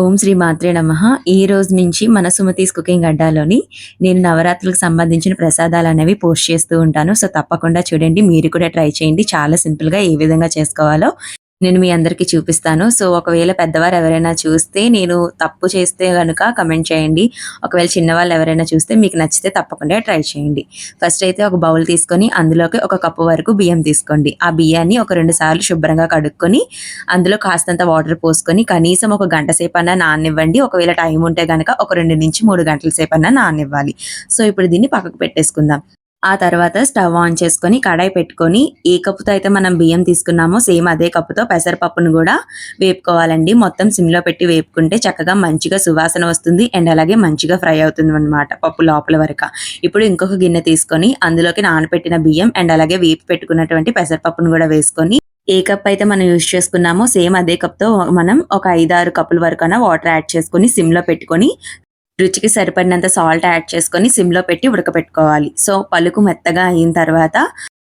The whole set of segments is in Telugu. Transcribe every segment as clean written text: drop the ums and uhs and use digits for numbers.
ఓం శ్రీ మాత్రే నమః. ఈ రోజు నుంచి మన సుమతీస్ కుకింగ్ అడ్డాలోని నేను నవరాత్రులకు సంబంధించిన ప్రసాదాలనేవి పోస్ట్ చేస్తూ ఉంటాను. సో, తప్పకుండా చూడండి. మీరు కూడా ట్రై చేయండి. చాలా సింపుల్‌గా ఏ విధంగా చేసుకోవాలో నేను మీ అందరికీ చూపిస్తాను. సో, ఒకవేళ పెద్దవారు ఎవరైనా చూస్తే నేను తప్పు చేస్తే గనుక కమెంట్ చేయండి. ఒకవేళ చిన్నవాళ్ళు ఎవరైనా చూస్తే మీకు నచ్చితే తప్పకుండా ట్రై చేయండి. ఫస్ట్ అయితే ఒక బౌల్ తీసుకొని అందులోకి ఒక కప్పు వరకు బియ్యం తీసుకోండి. ఆ బియ్యాన్ని ఒక 2 సార్లు శుభ్రంగా కడుక్కొని అందులో కాస్తంత వాటర్ పోసుకొని కనీసం ఒక గంట సేపన్నా నాననివ్వండి. ఒకవేళ టైం ఉంటే గనక ఒక 2-3 గంటల సేపన్నా నాననివ్వాలి. సో, ఇప్పుడు దీన్ని పక్కకు పెట్టేసుకుందాం. ఆ తర్వాత స్టవ్ ఆన్ చేసుకొని కడాయి పెట్టుకొని ఏ కప్పుతో అయితే మనం బియ్యం తీసుకున్నామో సేమ్ అదే కప్పుతో పెసరపప్పును కూడా వేపుకోవాలండి. మొత్తం సిమ్‌లో పెట్టి వేపుకుంటే చక్కగా మంచిగా సువాసన వస్తుంది. అండ్ అలాగే మంచిగా ఫ్రై అవుతుందన్నమాట పప్పు లోపల వరక. ఇప్పుడు ఇంకొక గిన్నె తీసుకొని అందులోకి నానబెట్టిన బియ్యం అండ్ అలాగే వేపి పెట్టుకున్నటువంటి పెసరపప్పును కూడా వేసుకొని ఏ కప్ అయితే మనం యూజ్ చేసుకున్నామో సేమ్ అదే కప్‌తో మనం ఒక 5, 6 కప్పుల వరకైనా వాటర్ యాడ్ చేసుకొని సిమ్‌లో పెట్టుకొని రుచికి సరిపడినంత సాల్ట్ యాడ్ చేసుకొని సిమ్‌లో పెట్టి ఉడకపెట్టుకోవాలి. సో, పలుకు మెత్తగా అయిన తర్వాత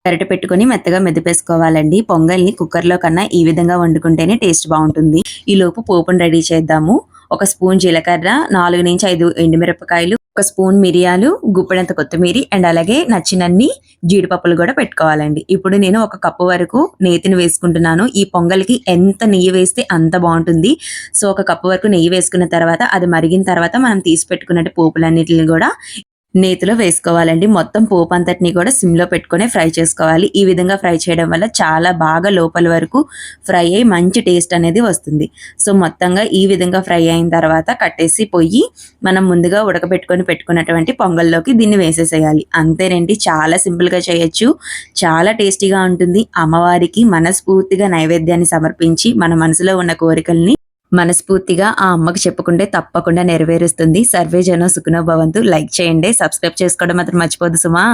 గరిటె పెట్టుకొని మెత్తగా మెదిపేసుకోవాలండి. పొంగల్‌ని కుక్కర్‌లో కన్నా ఈ విధంగా వండుకుంటేనే టేస్ట్ బావుంటుంది. ఈలోపు పోపును రెడీ చేద్దాము. ఒక స్పూన్ జీలకర్ర, 4-5 ఎండుమిరపకాయలు, ఒక స్పూన్ మిరియాలు, గుప్పెడంత కొత్తిమీరి అండ్ అలాగే నచ్చినన్ని జీడిపప్పులు కూడా పెట్టుకోవాలండి. ఇప్పుడు నేను ఒక కప్పు వరకు నేతిని వేసుకుంటున్నాను. ఈ పొంగల్‌కి ఎంత నెయ్యి వేస్తే అంత బావుంటుంది. సో, ఒక కప్పు వరకు నెయ్యి వేసుకున్న తర్వాత అది మరిగిన తర్వాత మనం తీసి పెట్టుకున్నట్టు పోపులన్నిటిని కూడా నేతిలో వేసుకోవాలండి. మొత్తం పోపంతటిని కూడా సిమ్‌లో పెట్టుకొనే ఫ్రై చేసుకోవాలి. ఈ విధంగా ఫ్రై చేయడం వల్ల చాలా బాగా లోపల వరకు ఫ్రై అయ్యి మంచి టేస్ట్ అనేది వస్తుంది. సో, మొత్తంగా ఈ విధంగా ఫ్రై అయిన తర్వాత కట్టేసి పొయ్యి మనం ముందుగా ఉడకబెట్టుకొని పెట్టుకున్నటువంటి పొంగల్లోకి దీన్ని వేసేసేయాలి. అంతేనండి, చాలా సింపుల్‌గా చేయొచ్చు. చాలా టేస్టీగా ఉంటుంది. అమ్మవారికి మనస్ఫూర్తిగా నైవేద్యాన్ని సమర్పించి మన మనసులో ఉన్న కోరికల్ని మనస్ఫూర్తిగా ఆ అమ్మకి చెప్పుకుంటే తప్పకుండా నెరవేరుస్తుంది. సర్వే జనం సుఖినో భవంతు. లైక్ చేయండి. సబ్స్క్రైబ్ చేసుకోవడం మాత్రం మర్చిపోద్దు సుమా.